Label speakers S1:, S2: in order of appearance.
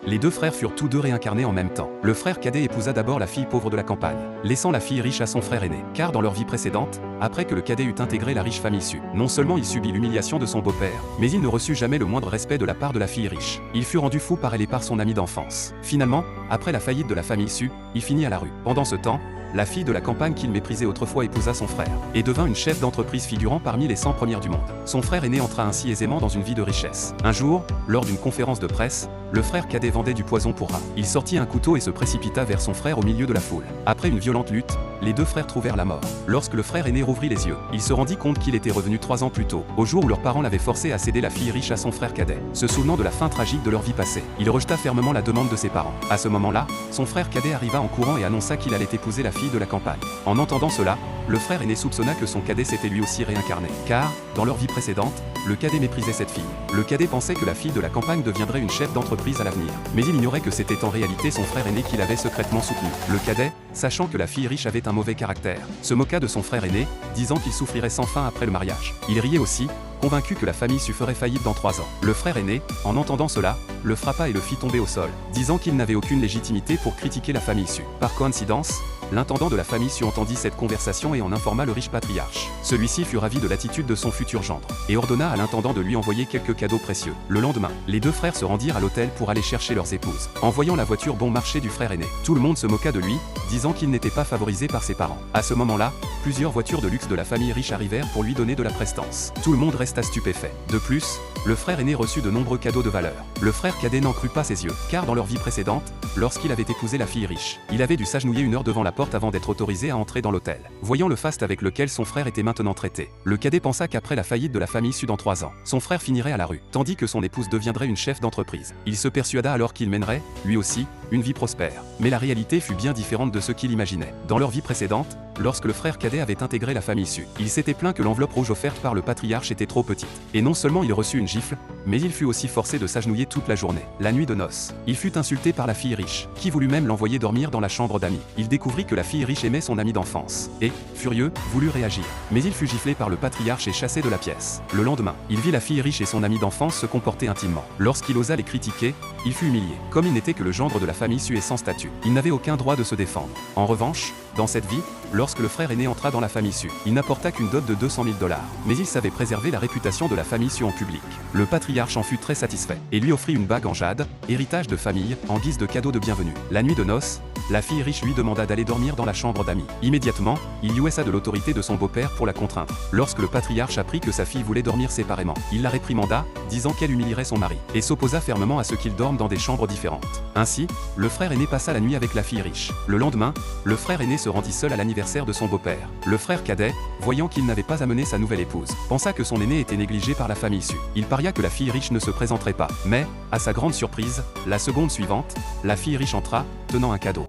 S1: Les deux frères furent tous deux réincarnés en même temps. Le frère cadet épousa d'abord la fille pauvre de la campagne, laissant la fille riche à son frère aîné. Car dans leur vie précédente, après que le cadet eut intégré la riche famille issue, non seulement il subit l'humiliation de son beau-père, mais il ne reçut jamais le moindre respect de la part de la fille riche. Il fut rendu fou par elle et par son ami d'enfance. Finalement, après la faillite de la famille issue, il finit à la rue. Pendant ce temps, la fille de la campagne qu'il méprisait autrefois épousa son frère, et devint une chef d'entreprise figurant parmi les 100 premières du monde. Son frère aîné entra ainsi aisément dans une vie de richesse. Un jour, lors d'une conférence de presse, le frère cadet vendait du poison pour rats. Il sortit un couteau et se précipita vers son frère au milieu de la foule. Après une violente lutte, les deux frères trouvèrent la mort. Lorsque le frère aîné rouvrit les yeux, il se rendit compte qu'il était revenu 3 ans plus tôt, au jour où leurs parents l'avaient forcé à céder la fille riche à son frère cadet. Se souvenant de la fin tragique de leur vie passée, il rejeta fermement la demande de ses parents. À ce moment-là, son frère cadet arriva en courant et annonça qu'il allait épouser la fille de la campagne. En entendant cela, le frère aîné soupçonna que son cadet s'était lui aussi réincarné, car, dans leur vie précédente, le cadet méprisait cette fille. Le cadet pensait que la fille de la campagne deviendrait une chef d'entreprise à l'avenir, mais il ignorait que c'était en réalité son frère aîné qui l'avait secrètement soutenu. Le cadet, sachant que la fille riche avait un mauvais caractère, se moqua de son frère aîné, disant qu'il souffrirait sans fin après le mariage. Il riait aussi, convaincu que la famille ferait faillite dans 3 ans. Le frère aîné, en entendant cela, le frappa et le fit tomber au sol, disant qu'il n'avait aucune légitimité pour critiquer la famille issue. Par coïncidence, l'intendant de la famille issue entendit cette conversation et en informa le riche patriarche. Celui-ci fut ravi de l'attitude de son futur gendre, et ordonna à l'intendant de lui envoyer quelques cadeaux précieux. Le lendemain, les deux frères se rendirent à l'hôtel pour aller chercher leurs épouses. En voyant la voiture bon marché du frère aîné, tout le monde se moqua de lui, disant qu'il n'était pas favorisé par ses parents. À ce moment-là, plusieurs voitures de luxe de la famille riche arrivèrent pour lui donner de la prestance. Tout le monde resta stupéfait. De plus, le frère aîné reçut de nombreux cadeaux de valeur. Le frère cadet n'en crut pas ses yeux, car dans leur vie précédente, lorsqu'il avait épousé la fille riche, il avait dû s'agenouiller 1 heure devant la porte avant d'être autorisé à entrer dans l'hôtel. Voyant le faste avec lequel son frère était maintenant traité, le cadet pensa qu'après la faillite de la famille issue dans 3 ans, son frère finirait à la rue, tandis que son épouse deviendrait une chef d'entreprise. Il se persuada alors qu'il mènerait, lui aussi, une vie prospère. Mais la réalité fut bien différente de ce qu'il imaginait. Dans leur vie précédente, lorsque le frère cadet avait intégré la famille issue, il s'était plaint que l'enveloppe rouge offerte par le patriarche était trop petite. Et non seulement il reçut une gifle, mais il fut aussi forcé de s'agenouiller toute la journée. La nuit de noces, il fut insulté par la fille riche, qui voulut même l'envoyer dormir dans la chambre d'amis. Il découvrit que la fille riche aimait son ami d'enfance, et, furieux, voulut réagir. Mais il fut giflé par le patriarche et chassé de la pièce. Le lendemain, il vit la fille riche et son ami d'enfance se comporter intimement. Lorsqu'il osa les critiquer, il fut humilié. Comme il n'était que le gendre de la famille issue et sans statut, il n'avait aucun droit de se défendre. En revanche, dans cette vie, lorsque le frère aîné entra dans la famille issue, il n'apporta qu'une dot de 200 000 $, mais il savait préserver la réputation de la famille issue en public. Le patriarche en fut très satisfait, et lui offrit une bague en jade, héritage de famille, en guise de cadeau de bienvenue. La nuit de noces, la fille riche lui demanda d'aller dormir dans la chambre d'amis. Immédiatement, il usa de l'autorité de son beau-père pour la contraindre. Lorsque le patriarche apprit que sa fille voulait dormir séparément, il la réprimanda, disant qu'elle humilierait son mari, et s'opposa fermement à ce qu'ils dorment dans des chambres différentes. Ainsi, le frère aîné passa la nuit avec la fille riche. Le lendemain, le frère aîné se rendit seul à l'anniversaire de son beau-père. Le frère cadet, voyant qu'il n'avait pas amené sa nouvelle épouse, pensa que son aîné était négligé par la famille issue. Il paria que la fille riche ne se présenterait pas. Mais, à sa grande surprise, la seconde suivante, la fille riche entra, tenant un cadeau.